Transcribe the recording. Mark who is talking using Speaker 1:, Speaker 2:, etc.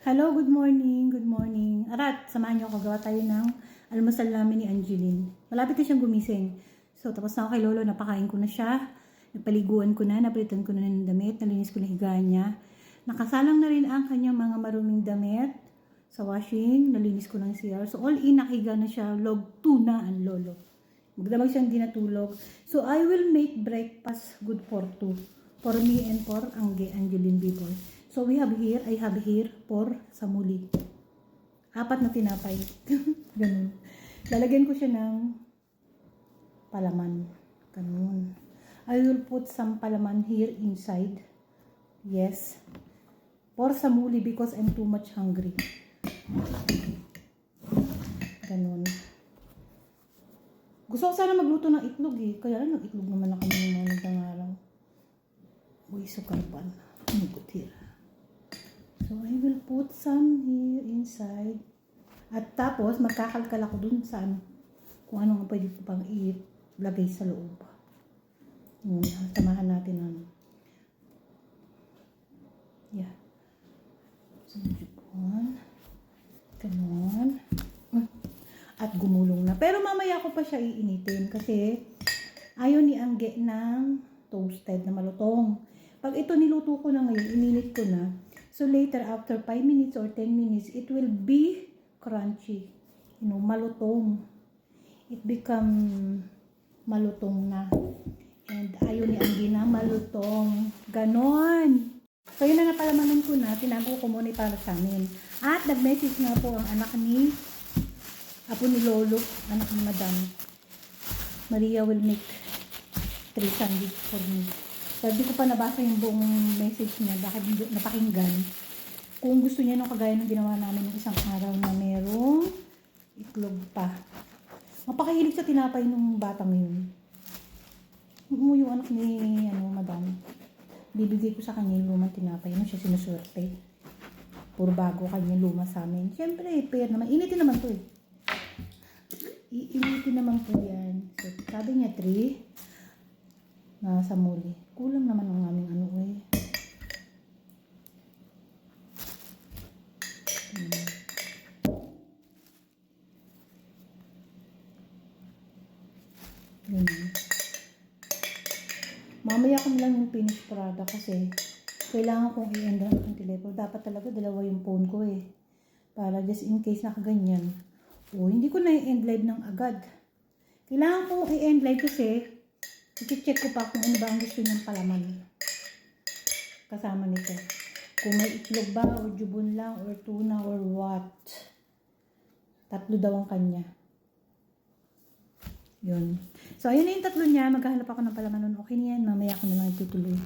Speaker 1: Hello, good morning, good morning. Arat, samahan niyo ako, gawa tayo ng almusal namin ni Angeline. Malapit na siyang gumising. So, tapos na ako kay Lolo, napakain ko na siya. Napaliguan ko na, napalitan ko na ng damit, nalinis ko na higaan niya. Nakasalang na rin ang kanyang mga maruming damit sa washing, nalinis ko ng CR. So, all in, nakahiga na siya, log 2 na ang Lolo. Magdamag siyang di natulog. So, I will make breakfast good for 2. For me and for Angeline people. So, I have here for samuli. 4 na tinapay. Ganun. Lalagyan ko siya ng palaman. Ganun. I will put some palaman here inside. Yes. For samuli because I'm too much hungry. Ganun. Gusto ko sana magluto ng itlog eh. Kaya lang nag-itlog naman ako ng mga nagdangaraw. Uy, sukarpan. Put here. So, I will put some here inside. At tapos, magkakalkal ako dun sa kung ano nga pwede ko pang ilagay sa loob. Samahan natin Yeah. So, ganon. At gumulong na. Pero mamaya ko pa siya iinitin kasi ayaw ni Angge ng toasted na malutong. Pag ito niluto ko na ngayon, ininit ko na. So later, after 5 minutes or 10 minutes, it will be crunchy. You know, malutong. It become malutong na. And ayaw ni Angge na malutong. Ganon. So yun na napalamanan ko na. Tinago ko muna para sa amin. At nag-message nga po ang anak ni Apo ni Lolo, anak ni Madam. Maria will make 3 sandwich for me. So, di ko pa nabasa yung buong message niya. Bakit hindi napakinggan? Kung gusto niya nung kagaya ng ginawa namin ng isang araw na merong itlog pa. Mapakahilig sa tinapay nung batang yun. Yung anak ni Madam. Bibigay ko sa kanya yung lumang tinapay. Ano siya sinuswerte? Puro bago kanya luma sa amin. Siyempre, pair naman. Initin naman to eh. Iinitin naman po yan. So, sabi niya 3 na samuli. Kulang naman ang aming Mamaya ko lang yung finished product kasi kailangan kong i-end ang telepono. Dapat talaga dalawa yung phone ko eh. Para just in case nakaganyan. Hindi ko na i-end live ng agad. Kailangan kong i-end live kasi i-check ko pa kung ano ba ang gusto niyang palaman. Kasama nito. Kung may itlog ba, or jubon lang, or tuna, or what. 3 daw ang kanya. Yun. So, ayun na yung 3 niya. Maghahanap ako ng palaman nun. Okay na yan. Mamaya ako na lang itutuloy.